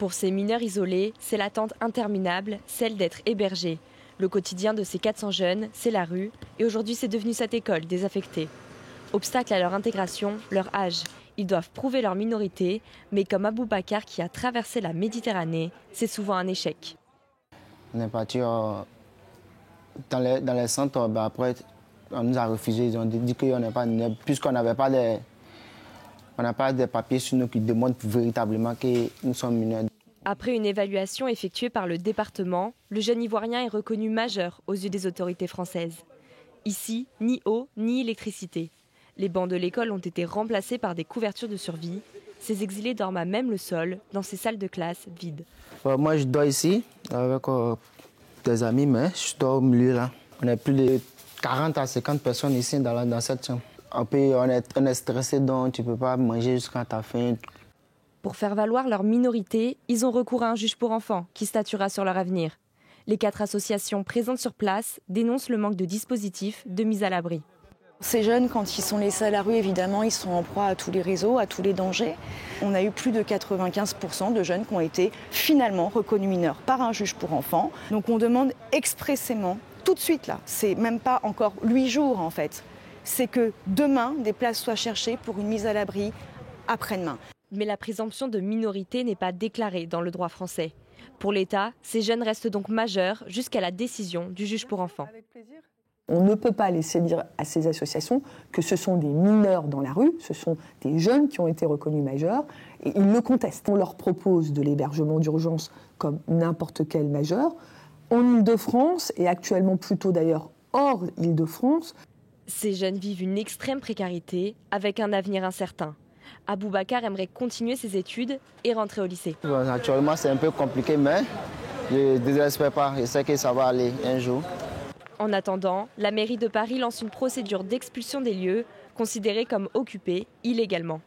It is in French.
Pour ces mineurs isolés, c'est l'attente interminable, celle d'être hébergés. Le quotidien de ces 400 jeunes, c'est la rue, et aujourd'hui c'est devenu cette école désaffectée. Obstacle à leur intégration, leur âge. Ils doivent prouver leur minorité, mais comme Aboubacar qui a traversé la Méditerranée, c'est souvent un échec. On est parti dans les centres, après on nous a refusé, ils ont dit qu'on n'est pas mineur, puisqu'on n'avait pas des papiers sur nous qui démontrent véritablement que nous sommes mineurs. Après une évaluation effectuée par le département, le jeune Ivoirien est reconnu majeur aux yeux des autorités françaises. Ici, ni eau, ni électricité. Les bancs de l'école ont été remplacés par des couvertures de survie. Ces exilés dorment à même le sol, dans ces salles de classe vides. Moi, je dors ici avec des amis, mais je dors au milieu là. On est plus de 40 à 50 personnes ici dans cette chambre. On est stressé, donc tu ne peux pas manger jusqu'à ta faim. Pour faire valoir leur minorité, ils ont recours à un juge pour enfants qui statuera sur leur avenir. Les 4 associations présentes sur place dénoncent le manque de dispositifs de mise à l'abri. Ces jeunes, quand ils sont laissés à la rue, évidemment, ils sont en proie à tous les réseaux, à tous les dangers. On a eu plus de 95% de jeunes qui ont été finalement reconnus mineurs par un juge pour enfants. Donc on demande expressément, tout de suite là, c'est même pas encore 8 jours en fait, c'est que demain, des places soient cherchées pour une mise à l'abri après-demain. Mais la présomption de minorité n'est pas déclarée dans le droit français. Pour l'État, ces jeunes restent donc majeurs jusqu'à la décision du juge pour enfants. On ne peut pas laisser dire à ces associations que ce sont des mineurs dans la rue, ce sont des jeunes qui ont été reconnus majeurs, et ils le contestent. On leur propose de l'hébergement d'urgence comme n'importe quel majeur. En Île-de-France, et actuellement plutôt d'ailleurs hors Île-de-France. Ces jeunes vivent une extrême précarité avec un avenir incertain. Aboubacar aimerait continuer ses études et rentrer au lycée. Actuellement, c'est un peu compliqué, mais je ne désespère pas. Je sais que ça va aller un jour. En attendant, la mairie de Paris lance une procédure d'expulsion des lieux considérés comme occupés illégalement.